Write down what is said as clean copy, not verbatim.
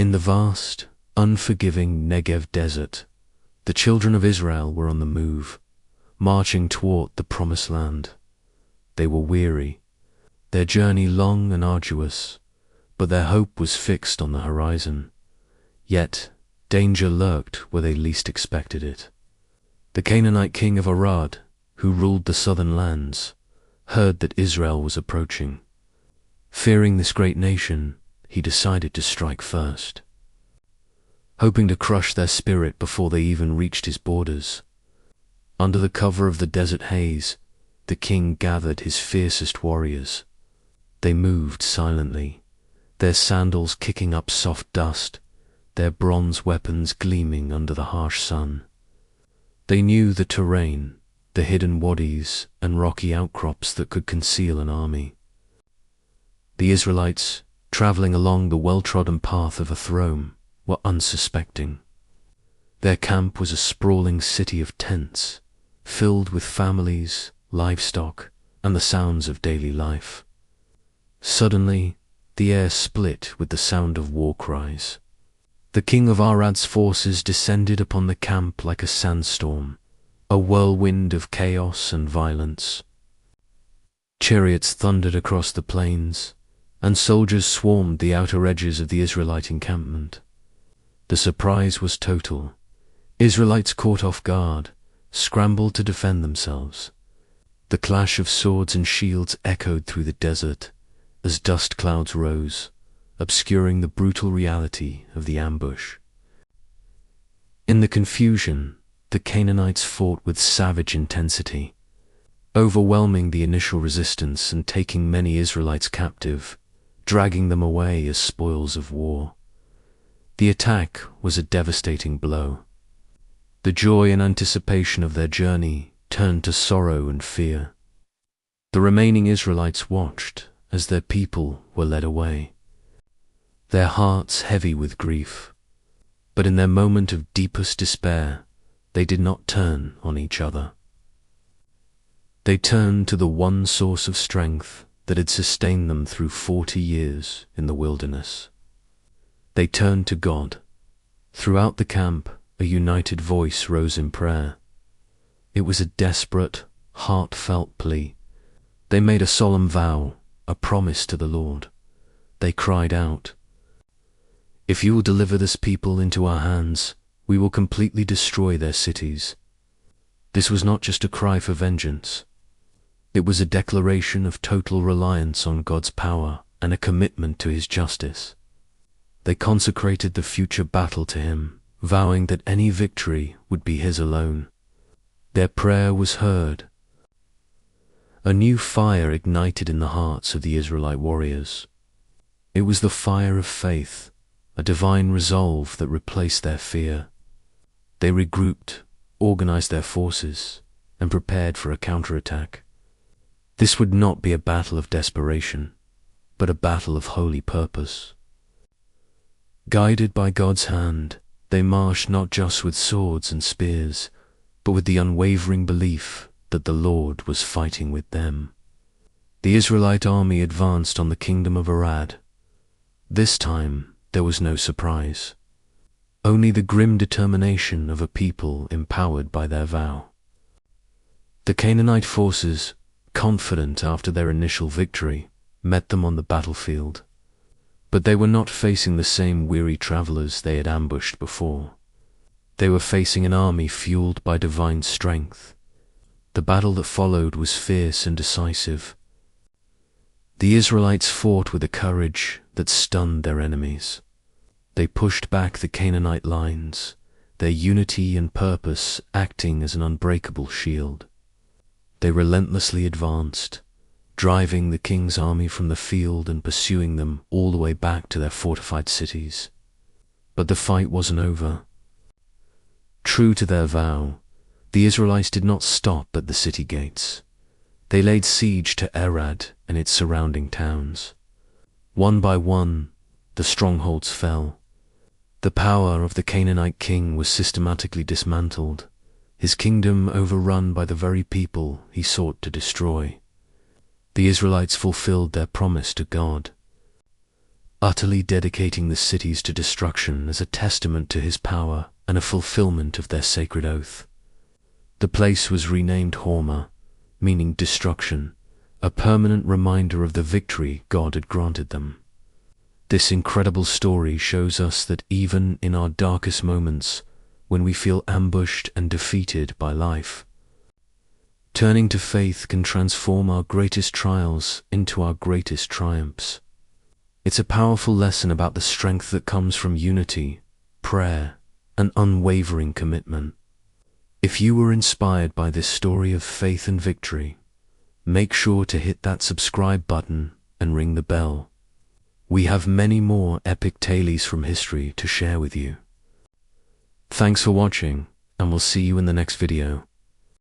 In the vast, unforgiving Negev desert, the children of Israel were on the move, marching toward the promised land. They were weary, their journey long and arduous, but their hope was fixed on the horizon. Yet danger lurked where they least expected it. The Canaanite king of Arad, who ruled the southern lands, heard that Israel was approaching. Fearing this great nation, he decided to strike first. Hoping to crush their spirit before they even reached his borders, under the cover of the desert haze, the king gathered his fiercest warriors. They moved silently, their sandals kicking up soft dust, their bronze weapons gleaming under the harsh sun. They knew the terrain, the hidden wadis and rocky outcrops that could conceal an army. The Israelites, traveling along the well-trodden path of a throne, were unsuspecting. Their camp was a sprawling city of tents, filled with families, livestock, and the sounds of daily life. Suddenly, the air split with the sound of war cries. The king of Arad's forces descended upon the camp like a sandstorm, a whirlwind of chaos and violence. Chariots thundered across the plains, and soldiers swarmed the outer edges of the Israelite encampment. The surprise was total. Israelites caught off guard, scrambled to defend themselves. The clash of swords and shields echoed through the desert as dust clouds rose, obscuring the brutal reality of the ambush. In the confusion, the Canaanites fought with savage intensity, overwhelming the initial resistance and taking many Israelites captive, dragging them away as spoils of war. The attack was a devastating blow. The joy and anticipation of their journey turned to sorrow and fear. The remaining Israelites watched as their people were led away, their hearts heavy with grief. But in their moment of deepest despair, they did not turn on each other. They turned to the one source of strength that had sustained them through 40 years in the wilderness. They turned to God. Throughout the camp, a united voice rose in prayer. It was a desperate, heartfelt plea. They made a solemn vow, a promise to the Lord. They cried out, "If you will deliver this people into our hands, we will completely destroy their cities." This was not just a cry for vengeance. It was a declaration of total reliance on God's power and a commitment to His justice. They consecrated the future battle to Him, vowing that any victory would be His alone. Their prayer was heard. A new fire ignited in the hearts of the Israelite warriors. It was the fire of faith, a divine resolve that replaced their fear. They regrouped, organized their forces, and prepared for a counterattack. This would not be a battle of desperation, but a battle of holy purpose. Guided by God's hand, they marched not just with swords and spears, but with the unwavering belief that the Lord was fighting with them. The Israelite army advanced on the kingdom of Arad. This time there was no surprise, only the grim determination of a people empowered by their vow. The Canaanite forces, confident after their initial victory, met them on the battlefield. But they were not facing the same weary travelers they had ambushed before. They were facing an army fueled by divine strength. The battle that followed was fierce and decisive. The Israelites fought with a courage that stunned their enemies. They pushed back the Canaanite lines, their unity and purpose acting as an unbreakable shield. They relentlessly advanced, driving the king's army from the field and pursuing them all the way back to their fortified cities. But the fight wasn't over. True to their vow, the Israelites did not stop at the city gates. They laid siege to Arad and its surrounding towns. One by one, the strongholds fell. The power of the Canaanite king was systematically dismantled, his kingdom overrun by the very people he sought to destroy. The Israelites fulfilled their promise to God. utterly dedicating the cities to destruction as a testament to his power and a fulfillment of their sacred oath. The place was renamed Hormah, meaning destruction, a permanent reminder of the victory God had granted them. This incredible story shows us that even in our darkest moments, when we feel ambushed and defeated by life, turning to faith can transform our greatest trials into our greatest triumphs. It's a powerful lesson about the strength that comes from unity, prayer, and unwavering commitment. If you were inspired by this story of faith and victory, make sure to hit that subscribe button and ring the bell. We have many more epic tales from history to share with you. Thanks for watching, and we'll see you in the next video.